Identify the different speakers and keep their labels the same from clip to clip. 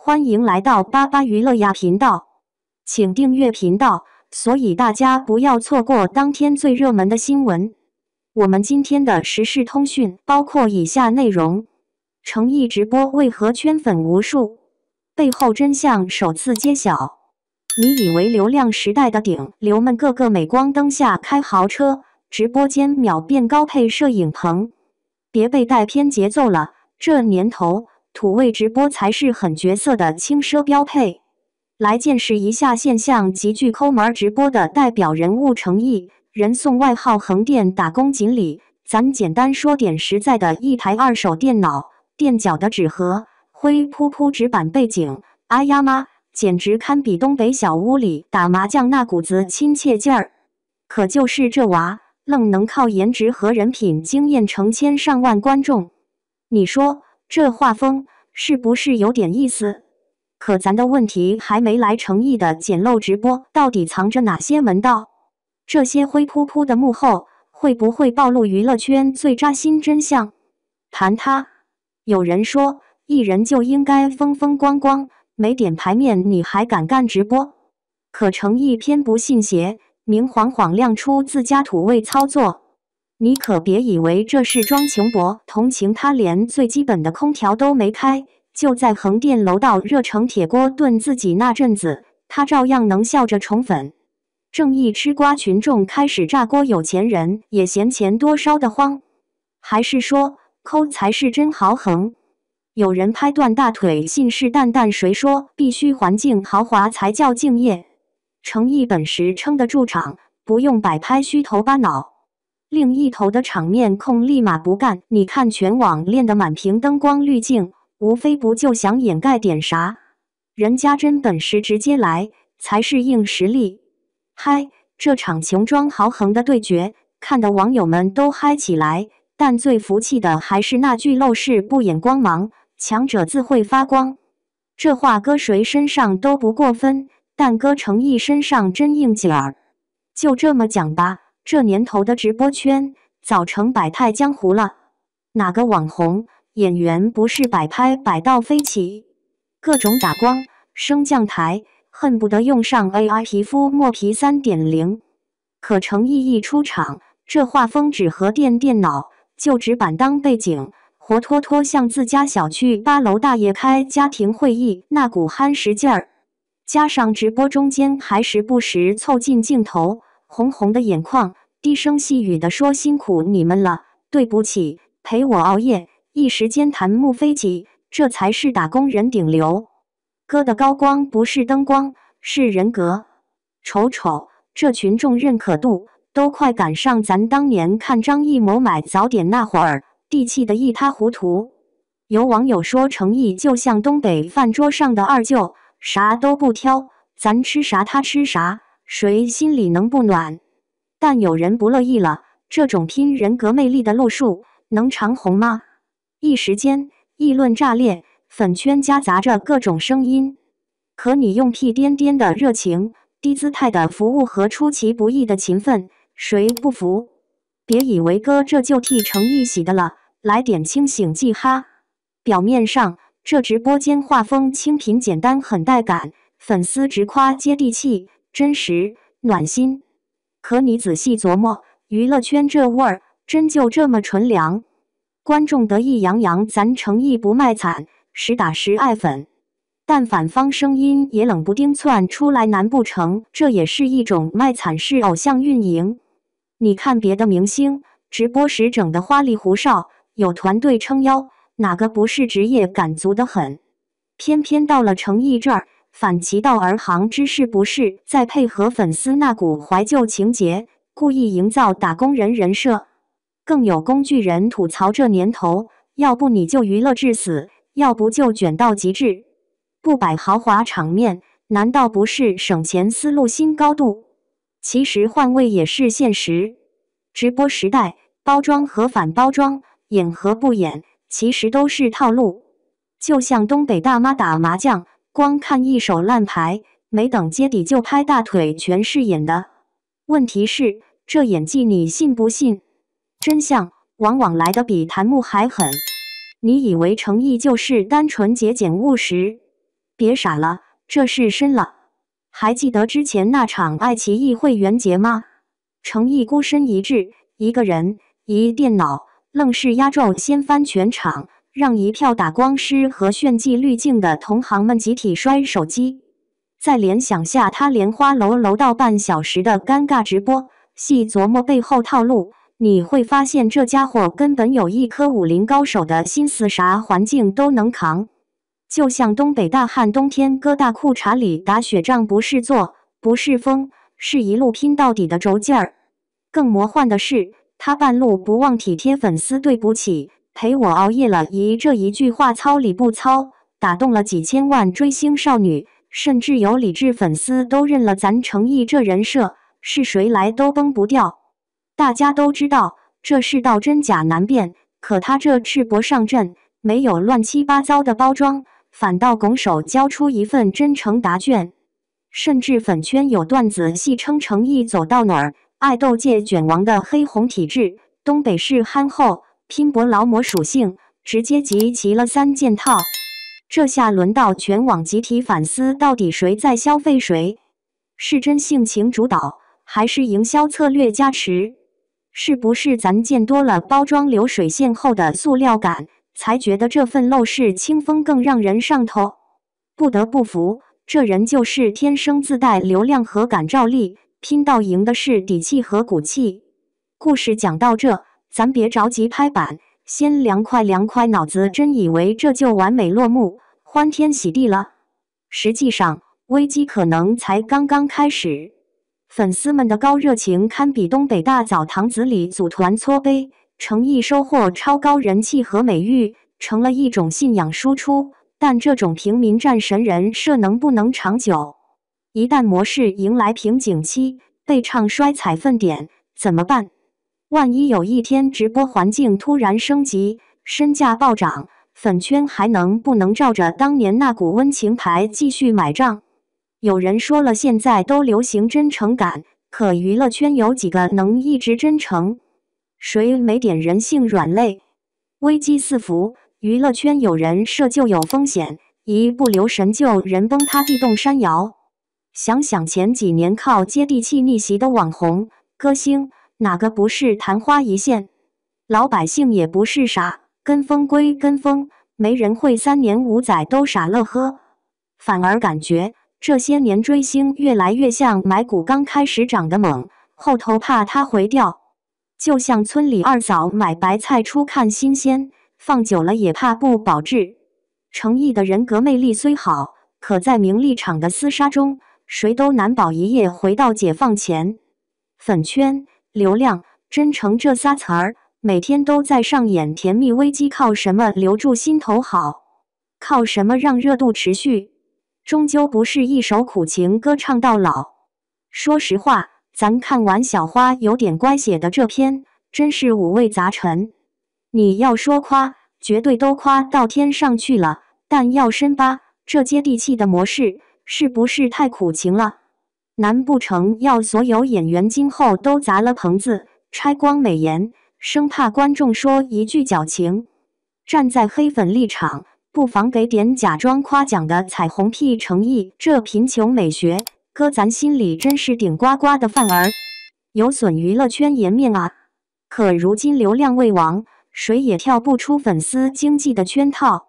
Speaker 1: 欢迎来到巴巴娱乐呀频道，请订阅频道，所以大家不要错过当天最热门的新闻。我们今天的时事通讯包括以下内容：诚意直播为何圈粉无数？背后真相首次揭晓。你以为流量时代的顶流们个个镁光灯下开豪车，直播间秒变高配摄影棚？别被带偏节奏了，这年头土味直播才是很角色的轻奢标配。来见识一下现象极具抠门直播的代表人物诚意，人送外号横店打工锦鲤。咱简单说点实在的，一台二手电脑，垫脚的纸盒，灰扑扑纸板背景，哎呀妈，简直堪比东北小屋里打麻将那股子亲切劲儿。可就是这娃，愣能靠颜值和人品惊艳成千上万观众。你说这画风是不是有点意思？可咱的问题还没来，诚意的简陋直播到底藏着哪些门道？这些灰扑扑的幕后会不会暴露娱乐圈最扎心真相？谈他，有人说艺人就应该风风光光，没点牌面你还敢干直播？可诚意偏不信邪，明晃晃亮出自家土味操作。你可别以为这是装穷博同情他，连最基本的空调都没开，就在横店楼道热成铁锅炖自己那阵子，他照样能笑着宠粉。正义吃瓜群众开始炸锅，有钱人也嫌钱多烧得慌，还是说抠才是真豪横？有人拍断大腿信誓旦旦，谁说必须环境豪华才叫敬业？诚意本事撑得住场，不用摆拍虚头巴脑。另一头的场面控立马不干，你看全网练得满屏灯光滤镜，无非不就想掩盖点啥？人家真本事直接来，才是硬实力。嗨，这场穷装豪横的对决，看得网友们都嗨起来，但最服气的还是那句陋室不掩光芒，强者自会发光。这话搁谁身上都不过分，但搁诚意身上真应景儿。就这么讲吧，这年头的直播圈早成百态江湖了，哪个网红演员不是摆拍摆到飞起？各种打光升降台，恨不得用上 AI 皮肤磨皮 3.0。可诚意一出场，这画风纸盒电脑就纸板当背景，活脱脱像自家小区8楼大爷开家庭会议那股憨实劲儿。加上直播中间还时不时凑近镜头，红红的眼眶，低声细语地说辛苦你们了，对不起，陪我熬夜，一时间弹幕飞起，这才是打工人顶流。哥的高光不是灯光，是人格。瞅瞅这群众认可度，都快赶上咱当年看张艺谋买早点那会儿，地气得一塌糊涂。有网友说诚意就像东北饭桌上的二舅，啥都不挑，咱吃啥他吃啥，谁心里能不暖？但有人不乐意了，这种拼人格魅力的路数能长红吗？一时间议论炸裂，粉圈夹杂着各种声音。可你用屁颠颠的热情，低姿态的服务和出其不意的勤奋，谁不服？别以为哥这就替诚意洗的了，来点清醒记哈。表面上这直播间画风清贫简单，很带感，粉丝直夸接地气、真实、暖心。可你仔细琢磨，娱乐圈这味儿真就这么纯良？观众得意洋洋，咱诚意不卖惨，实打实爱粉。但反方声音也冷不丁窜出来，难不成这也是一种卖惨式偶像运营？你看别的明星直播时整的花里胡哨，有团队撑腰，哪个不是职业感足得很？偏偏到了诚意这儿，反其道而行之，是不是再配合粉丝那股怀旧情节，故意营造打工人人设？更有工具人吐槽这年头，要不你就娱乐至死，要不就卷到极致。不摆豪华场面，难道不是省钱思路新高度？其实换位也是现实。直播时代，包装和反包装，演和不演，其实都是套路。就像东北大妈打麻将，光看一手烂牌，没等接底就拍大腿，全是演的。问题是，这演技你信不信？真相往往来得比弹幕还狠。你以为诚意就是单纯节俭务实？别傻了，这是深了。还记得之前那场爱奇艺会员节吗？程毅孤身一掷，一个人一电脑，愣是压轴掀翻全场，让一票打光师和炫技滤镜的同行们集体摔手机。再联想下他莲花楼到半小时的尴尬直播，细琢磨背后套路，你会发现这家伙根本有一颗武林高手的心思，啥环境都能扛。就像东北大汉冬天搁大裤衩里打雪仗，不是做，不是疯，是一路拼到底的轴劲儿。更魔幻的是，他半路不忘体贴粉丝，对不起，陪我熬夜了这一句话糙理不糙，打动了几千万追星少女，甚至有理智粉丝都认了咱程毅这人设，是谁来都崩不掉。大家都知道这世道真假难辨，可他这赤膊上阵，没有乱七八糟的包装，反倒拱手交出一份真诚答卷。甚至粉圈有段子戏称程毅走到哪儿，爱豆界卷王的黑红体质，东北式憨厚，拼搏劳模属性，直接集齐了3件套。这下轮到全网集体反思，到底谁在消费谁？是真性情主导，还是营销策略加持？是不是咱见多了包装流水线后的塑料感，才觉得这份陋室清风更让人上头？不得不服，这人就是天生自带流量和感召力，拼到赢的是底气和骨气。故事讲到这，咱别着急拍板，先凉快凉快脑子，真以为这就完美落幕，欢天喜地了。实际上，危机可能才刚刚开始。粉丝们的高热情堪比东北大澡堂子里组团搓杯，程毅收获超高人气和美誉，成了一种信仰输出。但这种平民战神人设能不能长久？一旦模式迎来瓶颈期，被唱衰踩粪点，怎么办？万一有一天直播环境突然升级，身价暴涨，粉圈还能不能照着当年那股温情牌继续买账？有人说了，现在都流行真诚感，可娱乐圈有几个能一直真诚？谁没点人性软肋？危机四伏，娱乐圈有人设就有风险，一不留神就人崩塌地动山摇。想想前几年靠接地气逆袭的网红、歌星，哪个不是昙花一现？老百姓也不是傻，跟风归跟风，没人会3年5载都傻乐呵。反而感觉这些年追星越来越像买股，刚开始涨得猛，后头怕它回调。就像村里二嫂买白菜初看新鲜，放久了也怕不保质。程毅的人格魅力虽好，可在名利场的厮杀中，谁都难保一夜回到解放前。粉圈、流量、真诚这仨词儿，每天都在上演甜蜜危机，靠什么留住心头好？靠什么让热度持续？终究不是一首苦情歌唱到老。说实话，咱看完小花有点乖写的这篇，真是五味杂陈。你要说夸，绝对都夸到天上去了，但要深扒，这接地气的模式，是不是太苦情了？难不成要所有演员今后都砸了棚子，拆光美颜，生怕观众说一句矫情？站在黑粉立场，不妨给点假装夸奖的彩虹屁诚意，这贫穷美学，搁咱心里真是顶呱呱的饭儿，有损娱乐圈颜面啊！可如今流量为王，谁也跳不出粉丝经济的圈套。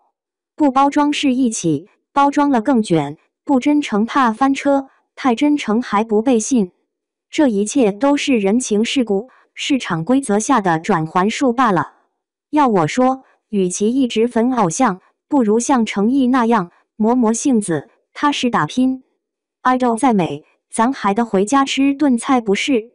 Speaker 1: 不包装是一起，包装了更卷，不真诚怕翻车，太真诚还不被信。这一切都是人情世故、市场规则下的转环术罢了。要我说，与其一直粉偶像，不如像程毅那样磨磨性子，踏实打拼。爱豆再美，咱还得回家吃顿菜不是？